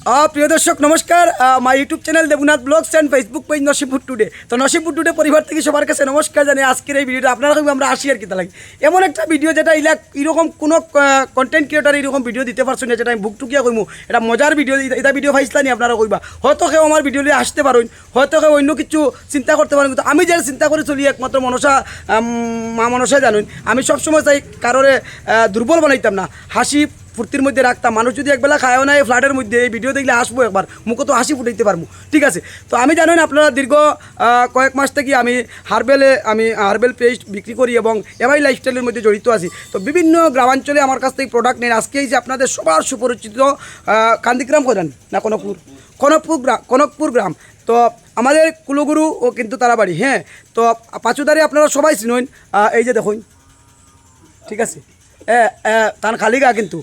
প্রিয় দর্শক নমস্কার। My YouTube channel Debnath blogs and Facebook page Nasibpur today. তো নসিবপুর টুডে পরিবার থেকে সবার কাছে নমস্কার জানিয়ে আজকের এই ভিডিওটা আপনারা আমরা আসি আর কি তাই এমন একটা ভিডিও যেটা এরকম কোনো কন্টেন্ট ক্রিয়েটার এরকম ভিডিও দিতে পারছো না, যেটা আমি বুকটুকিয়া কইমু এটা মজার ভিডিও। এটা ভিডিও পাইছিলাম আপনারা কইবা, হয়তো কেউ আমার ভিডিও নিয়ে আসতে পারেন, হয়তো কেউ অন্য কিছু চিন্তা করতে পারেন, কিন্তু আমি যে চিন্তা করে চলি একমাত্র মনসা মা মনসা জানুন। আমি সবসময় চাই কারোরে দুর্বল বানাইতাম না, হাসি ফুর্তির মধ্যে রাখতাম। মানুষ যদি একবেলা খায়ও না এই ফ্ল্যাটের মধ্যে এই ভিডিও দেখলে আসবো একবার, মুখে তো হাসি ফুটাইতে পারবো। ঠিক আছে, তো আমি জানেন আপনারা দীর্ঘ কয়েক মাস থেকে আমি হার্বেল পেস্ট বিক্রি করি এবং এমআই লাইফস্টাইলের মধ্যে জড়িত আছি। তো বিভিন্ন গ্রামাঞ্চলে আমার কাছ থেকে প্রোডাক্ট নেন। আজকে এই যে আপনাদের সবার সুপরিচিত কান্দিগ্রাম করেন না কনকপুর গ্রাম। তো আমাদের কুলগুরু ও কিন্তু তারা বাড়ি, হ্যাঁ। তো পাঁচুদারে আপনারা সবাই চিনেন, এই যে দেখুন, ঠিক আছে, তার খালি গা কিন্তু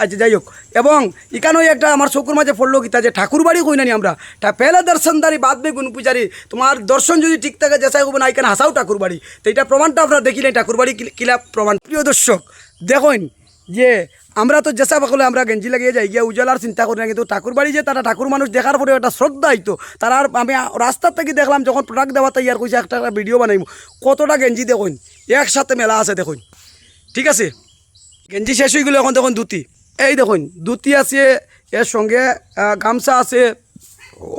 আচ্ছা যাই হোক। এবং এখানেও একটা আমার চকুর মাঝে পড়লো গীতা যে ঠাকুর বাড়ি কই নানি আমরা পেলা দর্শনদারি বাদবে গুণ পূজারি। তোমার দর্শন যদি ঠিক থাকে যেসাই হবো না, এখানে হাসাও ঠাকুর বাড়ি। তো এটা প্রমাণটা আপনারা দেখিলেন, ঠাকুর বাড়ি কিলা প্রমাণ। প্রিয় দর্শক দেখুন যে আমরা তো যেসা পাকলে আমরা গেঞ্জি লাগিয়ে যাই গিয়া উজালার চিন্তা করি না, কিন্তু ঠাকুর বাড়ি যে তারা ঠাকুর মানুষ দেখার পরে একটা শ্রদ্ধা হইতো তারা। আমি রাস্তার থেকে দেখলাম যখন প্রোডাক্ট দেওয়া তাই আর কইছে একটা ভিডিও বানাইব, কতটা গেঞ্জি দেখুন একসাথে মেলা আছে দেখুন। ঠিক আছে, গেঞ্জি শেষ হয়ে গেলো, এখন দেখুন ধুতি, এই দেখুন ধুতি আছে, এর সঙ্গে গামছা আছে,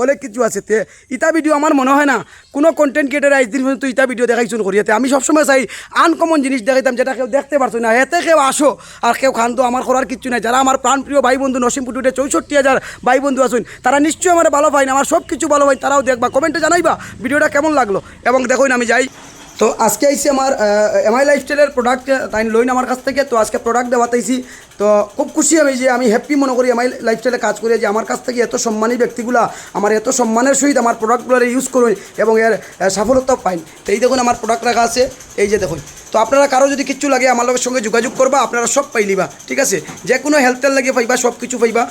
অনেক কিছু আছে। তে ইটা ভিডিও আমার মনে হয় না কোনো কন্টেন্ট ক্রিয়েটার আজ দিন পর্যন্ত ইটা ভিডিও দেখাইছুন করিয়াতে। আমি সবসময় চাই আনকমন জিনিস দেখাইতাম যেটা কেউ দেখতে পারছো না, এতে কেউ আসো আর কেউ খান। তো আমার করার কিচ্ছু নাই। যারা আমার প্রাণপ্রিয় ভাই বন্ধু নসিমপুর টুডে 64,000 ভাই বন্ধু আছেন, তারা নিশ্চয়ই আমার ভালো পাই না, আমার সব কিছু ভালো পাই, তারাও দেখবা, কমেন্টে জানাইবা ভিডিওটা কেমন লাগলো। এবং দেখুন আমি যাই, তো আজকে আইসি আমার এমআই লাইফস্টাইলের প্রোডাক্ট তাই লইন আমার কাছ থেকে। তো আজকে প্রোডাক্ট দেওয়াতেছি, তো খুব খুশি আমি যে আমি হ্যাপি মনে করি এমআই লাইফস্টাইলে কাজ করে, যে আমার কাছ থেকে এত সম্মানী ব্যক্তিগুলা আমার এত সম্মানের সহিত আমার প্রোডাক্টগুলো ইউজ করুন এবং এর সফলতা পাইন। তো এই দেখুন আমার প্রোডাক্ট রাখা আছে, এই যে দেখুন। তো আপনারা কারো যদি কিচ্ছু লাগে আমার লোকের সঙ্গে যোগাযোগ করবা, আপনারা সব পাইলিবা। ঠিক আছে, যে কোনো হেলথের লাগে পাইবা, সব কিছু পাইবা।